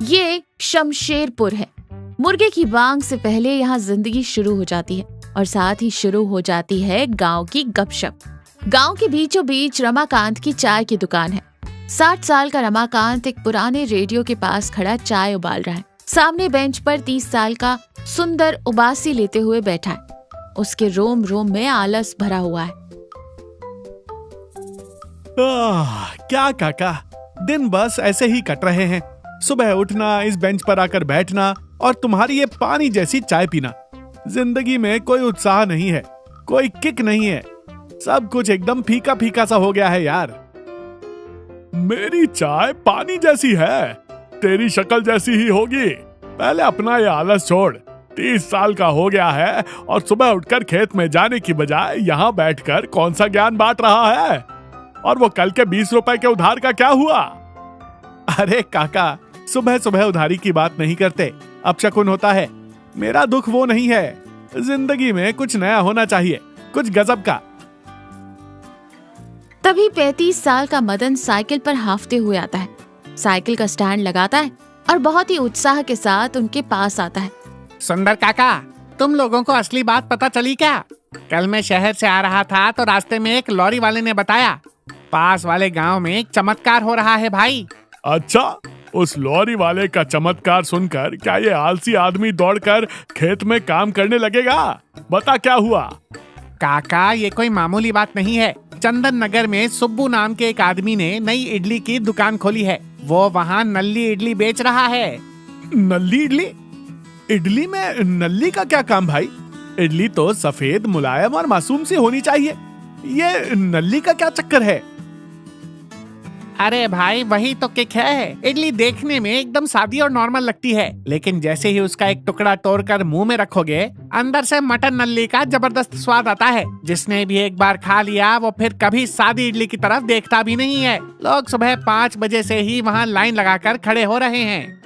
ये शमशेरपुर है। मुर्गे की बांग से पहले यहाँ जिंदगी शुरू हो जाती है और साथ ही शुरू हो जाती है गांव की गपशप। गांव के बीचों बीच रमाकांत की चाय की दुकान है। 60 साल का रमाकांत एक पुराने रेडियो के पास खड़ा चाय उबाल रहा है। सामने बेंच पर 30 साल का सुंदर उबासी लेते हुए बैठा है। उसके रोम रोम में आलस भरा हुआ है। क्या काका, दिन बस ऐसे ही कट रहे हैं। सुबह उठना, इस बेंच पर आकर बैठना और तुम्हारी ये पानी जैसी चाय पीना। जिंदगी में कोई उत्साह नहीं है, कोई किक नहीं है। सब कुछ एकदम फीका फीका सा हो गया है यार। मेरी चाय पानी जैसी है, तेरी शक्ल जैसी ही होगी। पहले अपना ये आलस छोड़। 30 साल का हो गया है और सुबह उठकर खेत में जाने की बजाय यहाँ बैठकर कौन सा ज्ञान बांट रहा है। और वो कल के 20 रुपए के उधार का क्या हुआ? अरे काका, सुबह सुबह उधारी की बात नहीं करते, अपशकुन होता है। मेरा दुख वो नहीं है। जिंदगी में कुछ नया होना चाहिए, कुछ गजब का। तभी 35 साल का मदन साइकिल पर हांफते हुए आता है। साइकिल का स्टैंड लगाता है और बहुत ही उत्साह के साथ उनके पास आता है। सुंदर काका, तुम लोगों को असली बात पता चली क्या? कल मैं शहर से आ रहा था तो रास्ते में एक लॉरी वाले ने बताया, पास वाले गांव में एक चमत्कार हो रहा है भाई। अच्छा, उस लॉरी वाले का चमत्कार सुनकर क्या ये आलसी आदमी दौड़कर खेत में काम करने लगेगा? बता क्या हुआ? काका, ये कोई मामूली बात नहीं है। चंदन नगर में सुब्बू नाम के एक आदमी ने नई इडली की दुकान खोली है। वो वहाँ नल्ली इडली बेच रहा है। नल्ली इडली? इडली में नल्ली का क्या काम भाई? इडली तो सफेद, मुलायम और मासूम सी होनी चाहिए। ये नल्ली का क्या चक्कर है? अरे भाई, वही तो किक है। इडली देखने में एकदम सादी और नॉर्मल लगती है, लेकिन जैसे ही उसका एक टुकड़ा तोड़कर मुंह में रखोगे, अंदर से मटन नल्ली का जबरदस्त स्वाद आता है। जिसने भी एक बार खा लिया वो फिर कभी सादी इडली की तरफ देखता भी नहीं है। लोग सुबह 5 बजे से ही वहाँ लाइन लगाकर खड़े हो रहे हैं।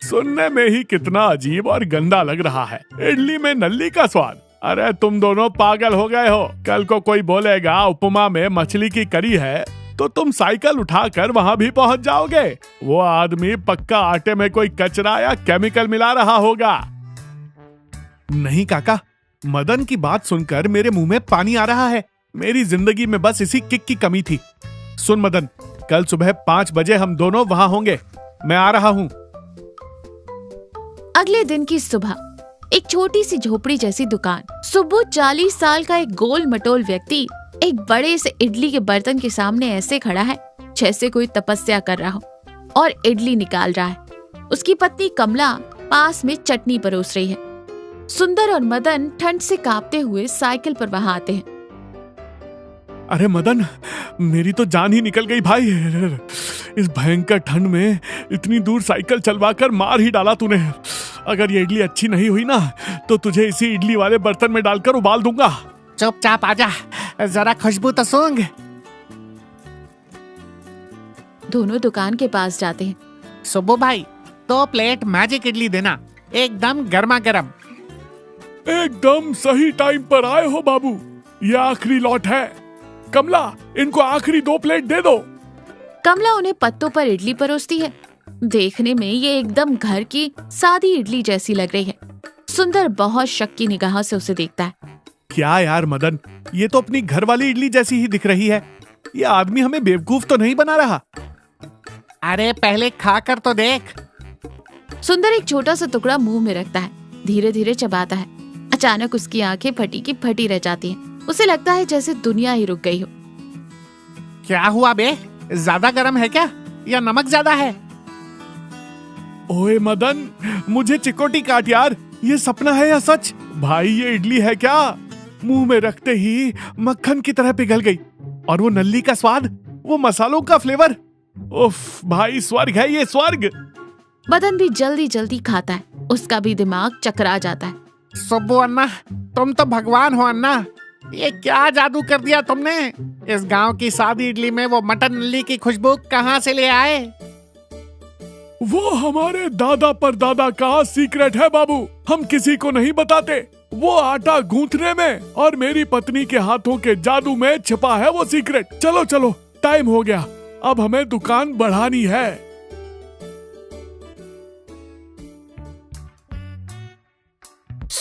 सुनने में ही कितना अजीब और गंदा लग रहा है। इडली में नल्ली का स्वाद? अरे तुम दोनों पागल हो गए हो। कल को कोई बोलेगा उपमा में मछली की करी है तो तुम साइकिल उठाकर वहां भी पहुंच जाओगे। वो आदमी पक्का आटे में कोई कचरा या केमिकल मिला रहा होगा। नहीं काका, मदन की बात सुनकर मेरे मुंह में पानी आ रहा है। मेरी जिंदगी में बस इसी किक की कमी थी। सुन मदन, कल सुबह 5 बजे हम दोनों वहां होंगे। मैं आ रहा हूं। अगले दिन की सुबह एक छोटी सी झोपड़ी जैसी दुकान। सुब्बू 40 साल का एक गोल मटोल व्यक्ति एक बड़े से इडली के बर्तन के सामने ऐसे खड़ा है जैसे कोई तपस्या कर रहा हो और इडली निकाल रहा है। उसकी पत्नी कमला पास में चटनी परोस रही है। सुंदर और मदन ठंड से कांपते हुए साइकिल पर वहां आते हैं। अरे मदन, मेरी तो जान ही निकल गई भाई। इस भयंकर ठंड में इतनी दूर साइकिल चलवाकर मार ही डाला तूने। अगर ये इडली अच्छी नहीं हुई ना तो तुझे इसी इडली वाले बर्तन में डालकर उबाल दूंगा। चुपचाप आजा, जरा खुशबू तो सूंघ। दोनों दुकान के पास जाते हैं। सुब्बू भाई, 2 प्लेट मैजिक इडली देना, एकदम गर्मा गर्म। एकदम सही टाइम पर आए हो बाबू। ये आखिरी लॉट है। कमला, इनको आखिरी 2 प्लेट दे दो। कमला उन्हें पत्तों पर इडली परोसती है। देखने में ये एकदम घर की सादी इडली जैसी लग रही है। सुंदर बहुत शक की निगाह से उसे देखता है। क्या यार मदन, ये तो अपनी घर वाली इडली जैसी ही दिख रही है। ये आदमी हमें बेवकूफ तो नहीं बना रहा? अरे पहले खाकर तो देख। सुंदर एक छोटा सा टुकड़ा मुंह में रखता है, धीरे धीरे चबाता है। अचानक उसकी आंखें फटी की फटी रह जाती हैं। उसे लगता है जैसे दुनिया ही रुक गई हो। क्या हुआ बे? ज्यादा गर्म है क्या या नमक ज्यादा है? ओए मदन, मुझे चिकोटी काट यार। ये सपना है या सच? भाई ये इडली है क्या? मुंह में रखते ही मक्खन की तरह पिघल गई। और वो नल्ली का स्वाद, वो मसालों का फ्लेवर, उफ भाई, स्वर्ग है ये, स्वर्ग। मदन भी जल्दी जल्दी खाता है। उसका भी दिमाग चकरा जाता है। सुब्बू अन्ना, तुम तो भगवान हो अन्ना। ये क्या जादू कर दिया तुमने? इस गांव की सादी इडली में वो मटन नल्ली की खुशबू कहाँ से ले आए? वो हमारे दादा पर दादा का सीक्रेट है बाबू। हम किसी को नहीं बताते। वो आटा गूंथने में और मेरी पत्नी के हाथों के जादू में छिपा है वो सीक्रेट। चलो चलो, टाइम हो गया, अब हमें दुकान बढ़ानी है।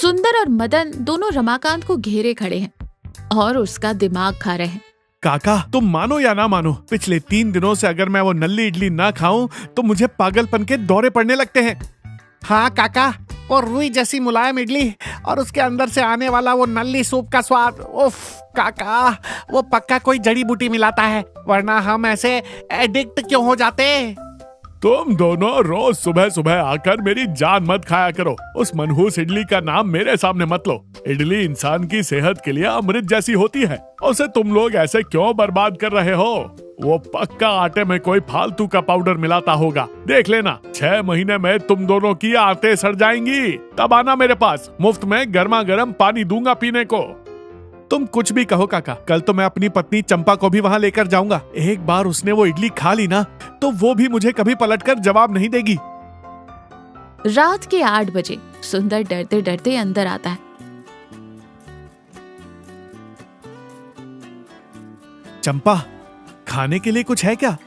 सुंदर और मदन दोनों रमाकांत को घेरे खड़े हैं और उसका दिमाग खा रहे हैं। काका, तुम मानो या ना मानो, पिछले 3 दिनों से अगर मैं वो नल्ली इडली ना खाऊं तो मुझे पागलपन के दौरे पड़ने लगते हैं। हाँ काका, वो रुई जैसी मुलायम इडली और उसके अंदर से आने वाला वो नल्ली सूप का स्वाद, उफ काका, वो पक्का कोई जड़ी बूटी मिलाता है, वरना हम ऐसे एडिक्ट क्यों हो जाते। तुम दोनों रोज सुबह सुबह आकर मेरी जान मत खाया करो। उस मनहूस इडली का नाम मेरे सामने मत लो। इडली इंसान की सेहत के लिए अमृत जैसी होती है, उसे तुम लोग ऐसे क्यों बर्बाद कर रहे हो? वो पक्का आटे में कोई फालतू का पाउडर मिलाता होगा। देख लेना, 6 महीने में तुम दोनों की आंतें सड़ जाएंगी। तब आना मेरे पास, मुफ्त में गर्मा गर्म पानी दूंगा पीने को। तुम कुछ भी कहो काका, कल तो मैं अपनी पत्नी चंपा को भी वहाँ लेकर जाऊंगा। एक बार उसने वो इडली खा ली ना तो वो भी मुझे कभी पलटकर जवाब नहीं देगी। रात के 8 बजे सुंदर डरते डरते अंदर आता है। चंपा, खाने के लिए कुछ है क्या?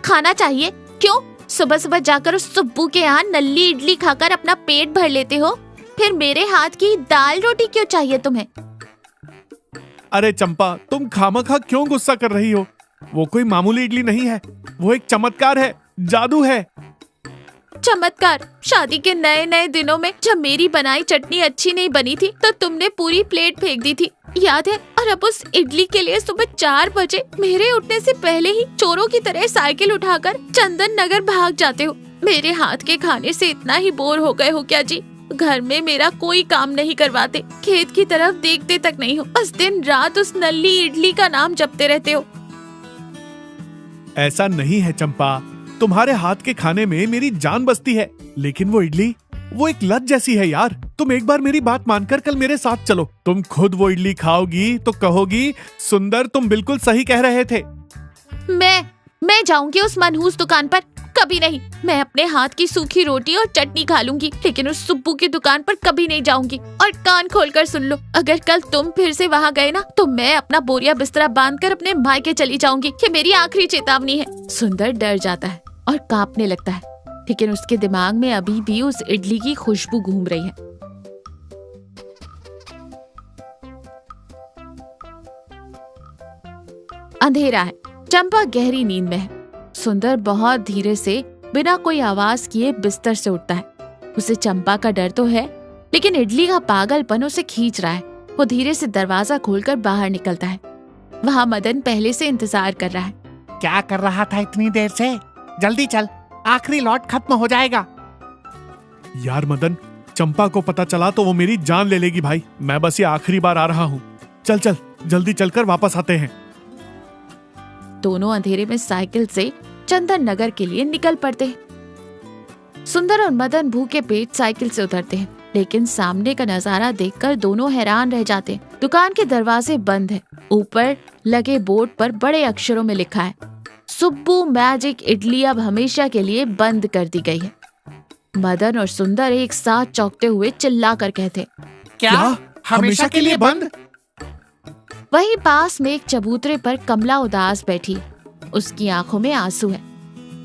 खाना चाहिए? क्यों? सुबह सुबह जाकर उस सुब्बू के यहाँ नल्ली इडली खाकर अपना पेट भर लेते हो, फिर मेरे हाथ की दाल रोटी क्यों चाहिए तुम्हें? अरे चंपा, तुम खामखा क्यों गुस्सा कर रही हो? वो कोई मामूली इडली नहीं है, वो एक चमत्कार है, जादू है। चमत्कार? शादी के नए नए दिनों में जब मेरी बनाई चटनी अच्छी नहीं बनी थी तो तुमने पूरी प्लेट फेंक दी थी, याद है? और अब उस इडली के लिए सुबह 4 बजे मेरे उठने से पहले ही चोरों की तरह साइकिल उठाकर चंदन नगर भाग जाते हो। मेरे हाथ के खाने से इतना ही बोर हो गए हो क्या जी? घर में मेरा कोई काम नहीं करवाते, खेत की तरफ देखते तक नहीं हो, बस दिन रात उस नल्ली इडली का नाम जपते रहते हो। ऐसा नहीं है चंपा, तुम्हारे हाथ के खाने में मेरी जान बसती है, लेकिन वो इडली, वो एक लत जैसी है यार। तुम एक बार मेरी बात मानकर कल मेरे साथ चलो। तुम खुद वो इडली खाओगी तो कहोगी, सुंदर तुम बिल्कुल सही कह रहे थे। मैं जाऊंगी उस मनहूस दुकान पर? कभी नहीं। मैं अपने हाथ की सूखी रोटी और चटनी खा लूंगी, लेकिन उस सुब्बू की दुकान पर कभी नहीं जाऊंगी। और कान खोलकर सुन लो, अगर कल तुम फिर से वहाँ गए ना तो मैं अपना बोरिया बिस्तरा बांधकर अपने मायके चली जाऊंगी। ये मेरी आखिरी चेतावनी है। सुंदर डर जाता है और कांपने लगता है, लेकिन उसके दिमाग में अभी भी उस इडली की खुशबू घूम रही है। अंधेरा है, चंपा गहरी नींद में है। सुंदर बहुत धीरे से बिना कोई आवाज किए बिस्तर से उठता है। उसे चंपा का डर तो है, लेकिन इडली का पागलपन उसे खींच रहा है। वो धीरे से दरवाजा खोलकर बाहर निकलता है। वहाँ मदन पहले से इंतजार कर रहा है। क्या कर रहा था इतनी देर से? जल्दी चल, आखिरी लॉट खत्म हो जाएगा। यार मदन, चंपा को पता चला तो वो मेरी जान ले लेगी भाई। मैं बस ये आखिरी बार आ रहा हूँ। चल चल, जल्दी चलकर वापस आते हैं। दोनों अंधेरे में साइकिल से चंदन नगर के लिए निकल पड़ते हैं। सुंदर और मदन भूखे पेट साइकिल से उतरते हैं, लेकिन सामने का नजारा देखकर दोनों हैरान रह जाते हैं। दुकान के दरवाजे बंद हैं। ऊपर लगे बोर्ड पर बड़े अक्षरों में लिखा है, सुब्बू मैजिक इडली अब हमेशा के लिए बंद कर दी गई है। मदन और सुंदर एक साथ चौंकते हुए चिल्ला कर कहते, क्या? हमेशा के लिए बंद? वहीं पास में एक चबूतरे पर कमला उदास बैठी, उसकी आंखों में आंसू है।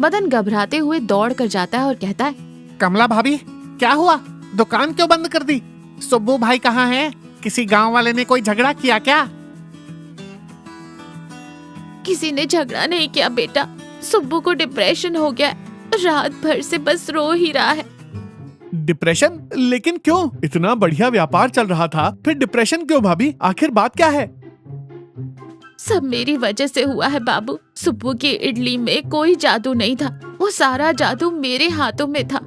मदन घबराते हुए दौड़ कर जाता है और कहता है, कमला भाभी, क्या हुआ? दुकान क्यों बंद कर दी? सुब्बू भाई कहाँ हैं? किसी गांव वाले ने कोई झगड़ा किया क्या? किसी ने झगड़ा नहीं किया बेटा, सुब्बू को डिप्रेशन हो गया, रात भर से बस रो ही रहा है। डिप्रेशन? लेकिन क्यों? इतना बढ़िया व्यापार चल रहा था, फिर डिप्रेशन क्यों भाभी? आखिर बात क्या है? सब मेरी वजह से हुआ है बाबू। सुब्बू की इडली में कोई जादू नहीं था, वो सारा जादू मेरे हाथों में था।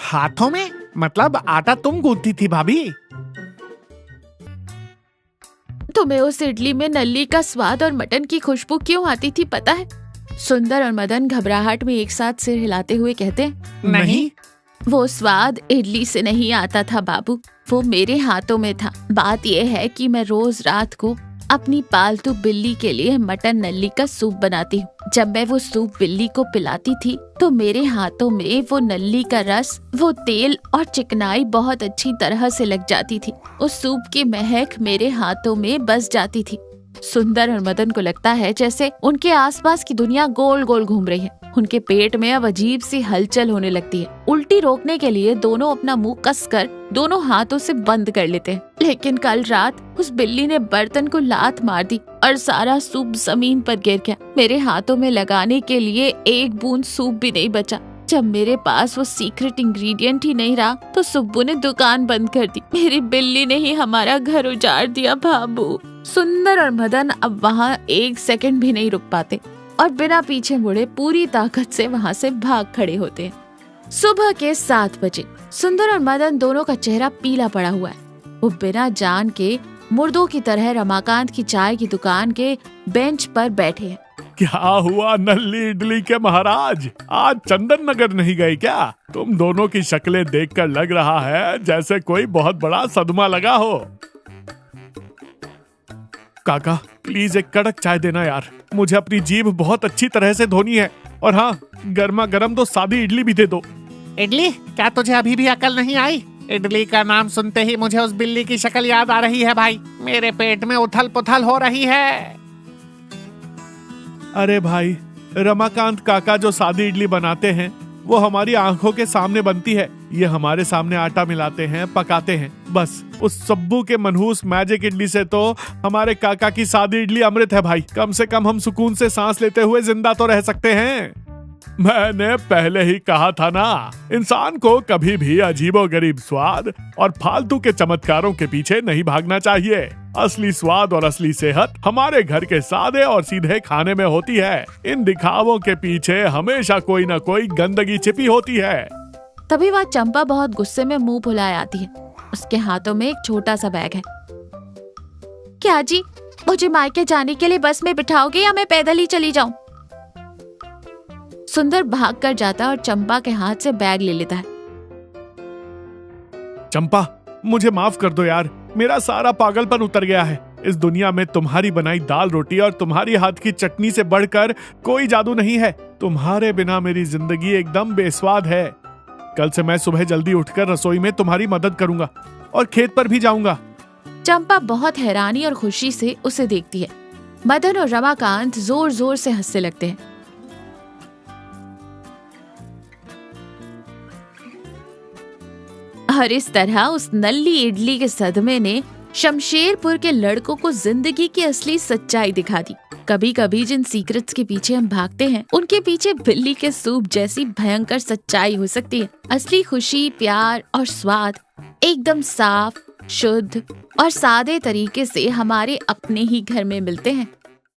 हाथों में? मतलब आटा तुम गूंथती थी भाभी? तुम्हें उस इडली में नल्ली का स्वाद और मटन की खुशबू क्यों आती थी पता है? सुंदर और मदन घबराहट में एक साथ सिर हिलाते हुए कहते हैं, नहीं। वो स्वाद इडली से नहीं आता था बाबू, वो मेरे हाथों में था। बात यह है कि मैं रोज रात को अपनी पालतू बिल्ली के लिए मटन नल्ली का सूप बनाती हूँ। जब मैं वो सूप बिल्ली को पिलाती थी तो मेरे हाथों में वो नल्ली का रस, वो तेल और चिकनाई बहुत अच्छी तरह से लग जाती थी। उस सूप की महक मेरे हाथों में बस जाती थी। सुंदर और मदन को लगता है जैसे उनके आसपास की दुनिया गोल गोल घूम रही है। उनके पेट में अब अजीब सी हलचल होने लगती है। उल्टी रोकने के लिए दोनों अपना मुंह कसकर दोनों हाथों से बंद कर लेते हैं। लेकिन कल रात उस बिल्ली ने बर्तन को लात मार दी और सारा सूप जमीन पर गिर गया। मेरे हाथों में लगाने के लिए एक बूंद सूप भी नहीं बचा। जब मेरे पास वो सीक्रेट इंग्रेडिएंट ही नहीं रहा तो सुब्बू ने दुकान बंद कर दी। मेरी बिल्ली ने ही हमारा घर उजाड़ दिया बाबू। सुंदर और मदन अब वहाँ एक सेकंड भी नहीं रुक पाते और बिना पीछे मुड़े पूरी ताकत से वहाँ से भाग खड़े होते हैं। सुबह के 7 बजे सुंदर और मदन दोनों का चेहरा पीला पड़ा हुआ है। वो बिना जान के मुर्दों की तरह रमाकांत की चाय की दुकान के बेंच पर बैठे हैं। क्या हुआ नल्ली इडली के महाराज, आज चंदन नगर नहीं गए क्या? तुम दोनों की शक्लें देखकर लग रहा है जैसे कोई बहुत बड़ा सदमा लगा हो। काका प्लीज एक कड़क चाय देना यार, मुझे अपनी जीभ बहुत अच्छी तरह से धोनी है। और हाँ, गर्मा गर्म तो सादी इडली भी दे दो। इडली? क्या तुझे अभी भी अकल नहीं आई? इडली का नाम सुनते ही मुझे उस बिल्ली की शक्ल याद आ रही है भाई। मेरे पेट में उथल पुथल हो रही है। अरे भाई, रमाकांत काका जो सादी इडली बनाते हैं वो हमारी आंखों के सामने बनती है। ये हमारे सामने आटा मिलाते हैं, पकाते हैं। बस उस सब्बू के मनहूस मैजिक इडली से तो हमारे काका की सादी इडली अमृत है भाई। कम से कम हम सुकून से सांस लेते हुए जिंदा तो रह सकते हैं। मैंने पहले ही कहा था ना, इंसान को कभी भी अजीबोगरीब स्वाद और फालतू के चमत्कारों के पीछे नहीं भागना चाहिए। असली स्वाद और असली सेहत हमारे घर के सादे और सीधे खाने में होती है। इन दिखावों के पीछे हमेशा कोई न कोई गंदगी छिपी होती है। तभी वह चंपा बहुत गुस्से में मुंह फुलाए आती है। उसके हाथों में एक छोटा सा बैग है। क्या जी, मुझे मायके जाने के लिए बस में बिठाओगे या मैं पैदल ही चली जाऊं? सुंदर भाग कर जाता और चंपा के हाथ से बैग ले लेता है। चंपा मुझे माफ कर दो यार, मेरा सारा पागलपन उतर गया है। इस दुनिया में तुम्हारी बनाई दाल रोटी और तुम्हारी हाथ की चटनी से बढ़कर कोई जादू नहीं है। तुम्हारे बिना मेरी जिंदगी एकदम बेस्वाद है। कल से मैं सुबह जल्दी उठकर रसोई में तुम्हारी मदद करूंगा और खेत पर भी जाऊंगा। चंपा बहुत हैरानी और खुशी से उसे देखती है। मदन और रमाकांत जोर जोर से हंसने लगते हैं। और इस तरह उस नल्ली इडली के सदमे ने शमशेरपुर के लड़कों को जिंदगी की असली सच्चाई दिखा दी। कभी कभी जिन सीक्रेट्स के पीछे हम भागते हैं, उनके पीछे बिल्ली के सूप जैसी भयंकर सच्चाई हो सकती है। असली खुशी, प्यार और स्वाद एकदम साफ, शुद्ध और सादे तरीके से हमारे अपने ही घर में मिलते हैं।